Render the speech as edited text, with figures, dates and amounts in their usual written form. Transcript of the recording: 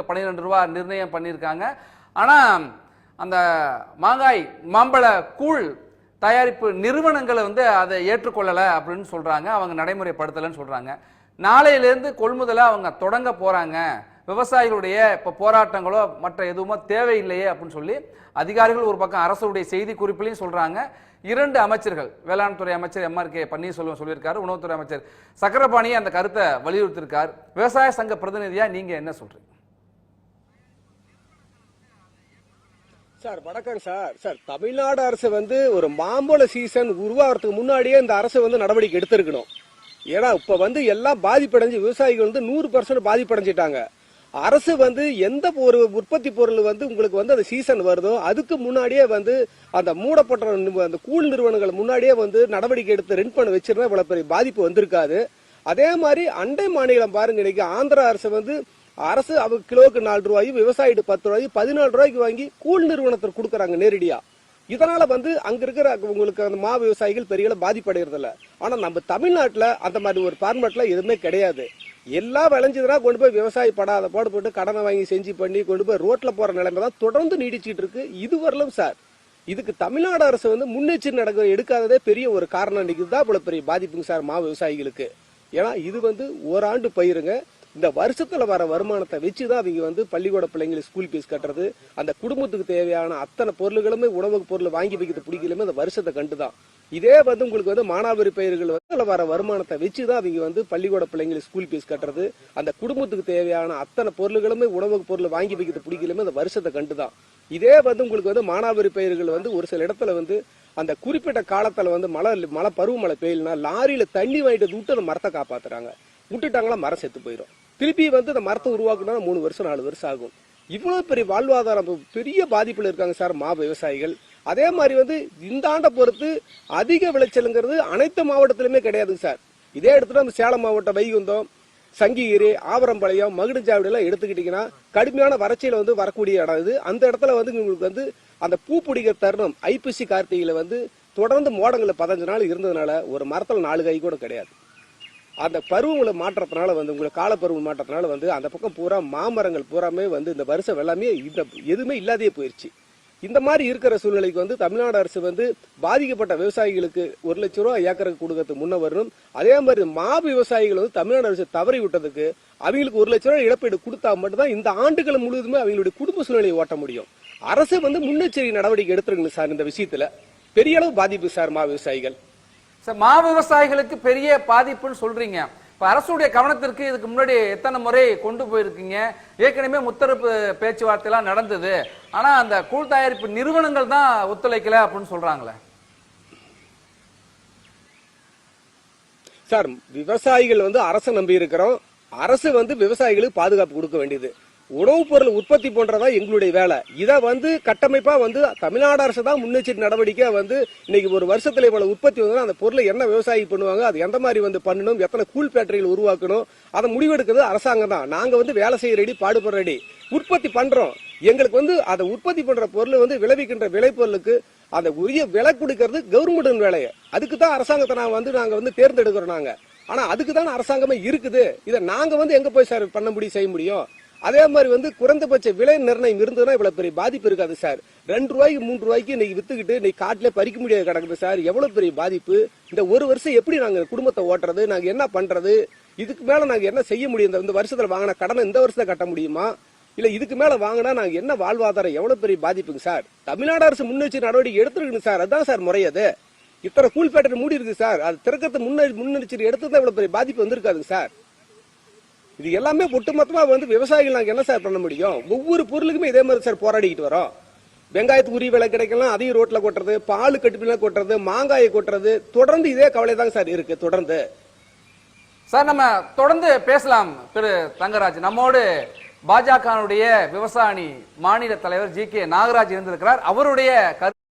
12 ரூபா நிர்ணயம் பண்ணியிருக்காங்க. ஆனால் அந்த மாம்பழ கூழ் தயாரிப்பு நிறுவனங்களை அதை ஏற்றுக்கொள்ளலை அப்படின்னு சொல்கிறாங்க. அவங்க நடைமுறைப்படுத்தலைன்னு சொல்கிறாங்க. நாளையிலேருந்து கொள்முதலை அவங்க தொடங்க போகிறாங்க. விவசாயிகளுடைய இப்போ போராட்டங்களோ மற்ற எதுவுமோ தேவையில்லையே அப்படின்னு சொல்லி அதிகாரிகள் ஒரு பக்கம் அரசுடைய செய்தி குறிப்பிலையும் சொல்கிறாங்க. 2 அமைச்சர்கள், வேளாண் துறை அமைச்சர் MRK பன்னீர்செல்வம் சொல்லியிருக்காரு, உணவுத்துறை அமைச்சர் சக்கரபாணி அந்த கருத்தை வலியுறுத்தியிருக்கார். விவசாய சங்க பிரதிநிதியா நீங்க என்ன சொல்றீங்க? சார் வணக்கம் சார். சார் தமிழ்நாடு அரசு ஒரு மாம்பழ சீசன் உருவாகிறதுக்கு முன்னாடியே இந்த அரசு நடவடிக்கை எடுத்திருக்கணும். ஏன்னா இப்ப எல்லாம் பாதிப்படைஞ்சு விவசாயிகள் 100% பாதிப்படைஞ்சிட்டாங்க. அரசு எந்த ஒரு உற்பத்தி பொருள் உங்களுக்கு அந்த சீசன் வருதோ அதுக்கு முன்னாடியே அந்த மூடப்பட்ட அந்த கூழ் நிறுவனங்கள் முன்னாடியே நடவடிக்கை எடுத்து ரெண்ட் பண்ண வச்சிருந்தா இவ்வளவு பெரிய பாதிப்பு வந்திருக்காது. அதே மாதிரி அண்டை மாநிலம் பாருங்க, இன்னைக்கு ஆந்திரா அரசு அவங்க கிலோக்கு 4 ரூபாயும் விவசாயிட்டு 10 ரூபாயும் 14 ரூபாய்க்கு வாங்கி கூழ் நிறுவனத்திற்கு கொடுக்கறாங்க நேரடியா. இதனால அங்க இருக்கிற உங்களுக்கு அந்த மா விவசாயிகள் பெரிய பாதிப்படைகிறது இல்ல. ஆனா நம்ம தமிழ்நாட்டுல அந்த மாதிரி ஒரு ஃபார்மேட்ல எதுவுமே கிடையாது. எல்லாம் விளைஞ்சதுனா கொண்டு போய் விவசாயி படாத பாடு போட்டு கடனை வாங்கி செஞ்சு பண்ணி கொண்டு போய் ரோட்ல போற நிலைமை தான் தொடர்ந்து நீடிச்சிட்டு இருக்கு. இதுவரையிலும் சார் இதுக்கு தமிழ்நாடு அரசு முன்னெச்சரிக்கை எடுக்காததே பெரிய ஒரு காரணம். இன்னைக்கு தான் இவ்வளவு பெரிய பாதிப்புங்க சார் மா விவசாயிகளுக்கு. ஏன்னா இது ஓராண்டு பயிருங்க. இந்த வருஷத்துல வர வருமானத்தை வச்சுதான் அவங்க பள்ளிக்கூட பிள்ளைங்களுக்கு ஸ்கூல் ஃபீஸ் கட்டுறது, அந்த குடும்பத்துக்கு தேவையான அத்தனை பொருள்களுமே உணவு பொருள் வாங்கி வைக்கிறது பிடிக்கலுமே அந்த வருஷத்தை கண்டுதான். இதே உங்களுக்கு மானாவாரி பயிர்கள் வர வருமானத்தை வச்சுதான் அவங்க பள்ளிக்கூட பிள்ளைங்களுக்கு ஸ்கூல் ஃபீஸ் கட்டுறது, அந்த குடும்பத்துக்கு தேவையான அத்தனை பொருள்களுமே உணவு பொருள் வாங்கி வைக்கிறது பிடிக்கலுமே அந்த வருஷத்தை கண்டுதான். இதே உங்களுக்கு மானாவாரி பயிர்கள் ஒரு சில இடத்துல அந்த குறிப்பிட்ட காலத்துல மழை பருவமழை பெய்யலனா லாரியில தண்ணி வாங்கிட்டு விட்டு அந்த மரத்தை காப்பாத்துறாங்க. விட்டுட்டாங்களா மரம் செத்து போயிடும். திருப்பி அந்த மரத்தை உருவாக்கணும் 3 வருஷம் 4 வருஷம் ஆகும். இவ்வளவு பெரிய வாழ்வாதாரம் பெரிய பாதிப்புல இருக்காங்க சார் மா விவசாயிகள். அதே மாதிரி இந்த ஆண்டை பொறுத்து அதிக விளைச்சலுங்கிறது அனைத்து மாவட்டத்திலுமே கிடையாது சார். இதே எடுத்துட்டு நம்ம சேலம் மாவட்டம் வைகுந்தம், சங்கிகிரி, ஆவரம்பாளையம், மகுடஞ்சாவடி எல்லாம் எடுத்துக்கிட்டீங்கன்னா கடுமையான வறட்சியில வரக்கூடிய இடம் இது. அந்த இடத்துல உங்களுக்கு அந்த பூ பிடிக்கிற தருணம் ஐப்பசி கார்த்திகையில தொடர்ந்து மோடங்களை 15 நாள் இருந்ததுனால ஒரு மரத்துல 4 காய் கூட கிடையாது. அந்த பருவங்களை மாற்றத்தினால உங்களுக்கு காலப்பருவம் மாற்றத்தினால அந்த பக்கம் பூரா மாமரங்கள் பூராமே இந்த வருஷம் எல்லாமே எதுவுமே இல்லாதே போயிருச்சு. இந்த மாதிரி இருக்கிற சூழ்நிலைக்கு தமிழ்நாடு அரசு பாதிக்கப்பட்ட விவசாயிகளுக்கு 1 லட்சம் ரூபாய் ஏக்கருக்கு கொடுக்கறதுக்கு முன்ன வரணும். அதே மாதிரி மா விவசாயிகள் தமிழ்நாடு அரசு தவறி விட்டதுக்கு அவங்களுக்கு 1 லட்சம் ரூபாய் இழப்பீடு கொடுத்தா மட்டும்தான் இந்த ஆண்டுகள் முழுவதுமே அவங்களுடைய குடும்ப சூழ்நிலையை ஓட்ட முடியும். அரசு முன்னெச்சரிக்கை நடவடிக்கை எடுத்துருங்க சார். இந்த விஷயத்துல பெரிய அளவு பாதிப்பு சார் மா விவசாயிகள். மா விவசாயிகளுக்கு பெரிய பாதிப்புன்னு சொல்றீங்க. இப்ப அரசுடைய கவனத்திற்கு இதுக்கு முன்னாடி எத்தனை முறை கொண்டு போயிருக்கீங்க? ஏற்கனவே முத்தரப்பு பேச்சுவார்த்தை எல்லாம் நடந்தது. ஆனா அந்த கூழ் தயாரிப்பு நிறுவனங்கள் தான் ஒத்துழைக்கல அப்படின்னு சொல்றாங்களே சார். விவசாயிகள் அரசை நம்பி இருக்கிறோம். அரசு விவசாயிகளுக்கு பாதுகாப்பு கொடுக்க வேண்டியது. உணவுப் பொருள் உற்பத்தி போன்றதா எங்களுடைய வேலை. இதை கட்டமைப்பா தமிழ்நாடு அரசு தான் முன்னெச்சரிக்கை நடவடிக்கை இன்னைக்கு ஒரு வருஷத்துல இவ்வளவு உற்பத்தி அந்த பொருளை என்ன விவசாயி பண்ணுவாங்க, அது எந்த மாதிரி பண்ணணும், எத்தனை கூழ் ஃபேக்டரிகள் உருவாக்கணும், அதை முடிவெடுக்கிறது அரசாங்கம் தான். நாங்க வேலை செய்ய ரெடி, பாடுபடுற ரெடி, உற்பத்தி பண்றோம். எங்களுக்கு அதை உற்பத்தி பண்ற பொருள் விளைவிக்கின்ற விளைபொருளுக்கு அந்த உரிய விலை கொடுக்கறது கவர்மெண்ட் வேலையை. அதுக்கு தான் அரசாங்கத்தை நாங்க தேர்ந்தெடுக்கிறோம் நாங்க. ஆனா அதுக்கு தான் அரசாங்கமே இருக்குது. இதை நாங்க எங்க போய் சார் பண்ண முடியும், செய்ய முடியும்? அதே மாதிரி குறைந்தபட்ச விலை நிர்ணயம் இருந்ததுன்னா இவ்வளவு பெரிய பாதிப்பு இருக்காது சார். 2 ரூபாய்க்கு 3 ரூபாய்க்கு இன்னைக்கு வித்துக்கிட்டு இன்னைக்கு காட்டிலே பறிக்க முடியாது கிடக்குது சார். எவ்வளவு பெரிய பாதிப்பு. இந்த ஒரு வருஷம் எப்படி நாங்க குடும்பத்தை ஓட்டுறது, நாங்க என்ன பண்றது, இதுக்கு மேல நாங்க என்ன செய்ய முடியும்? இந்த வருஷத்துல வாங்கின கடனை இந்த வருஷத்துல கட்ட முடியுமா, இல்ல இதுக்கு மேல வாங்கினா நாங்க என்ன வாழ்வாதாரம், எவ்வளவு பெரிய பாதிப்புங்க சார். தமிழ்நாடு அரசு முன்னெச்சரிக்கை நடவடிக்கை எடுத்துருக்குங்க சார். அதுதான் சார் முறையது. இத்தனை கூழ் ஃபேக்டரி மூடி இருக்கு சார். அது திறக்கிறது முன்னெச்சரிக்கை எடுத்துதான் இவ்வளவு பெரிய பாதிப்பு வந்திருக்காதுங்க சார். இது எல்லாமே ஒட்டுமொத்தமா விவசாயிகள் நாங்க என்ன சார் பண்ண முடியும்? ஒவ்வொரு பொருளுக்குமே இதே மாதிரி சார் போராடிக்கிட்டு வரோம். வெங்காயத்துக்கு உரிய விலை கிடைக்கலாம், அதையும் ரோட்ல கொட்டுறது, பால் கட்டுப்பிலாம் கொட்டுறது, மாங்காயை கொட்டுறது, தொடர்ந்து இதே கவலை தாங்க சார் இருக்கு. தொடர்ந்து சார் நம்ம தொடர்ந்து பேசலாம். திரு தங்கராஜ் நம்மோடு பாஜகவுடைய விவசாய மாநில தலைவர் GK நாகராஜ் இருந்திருக்கிறார். அவருடைய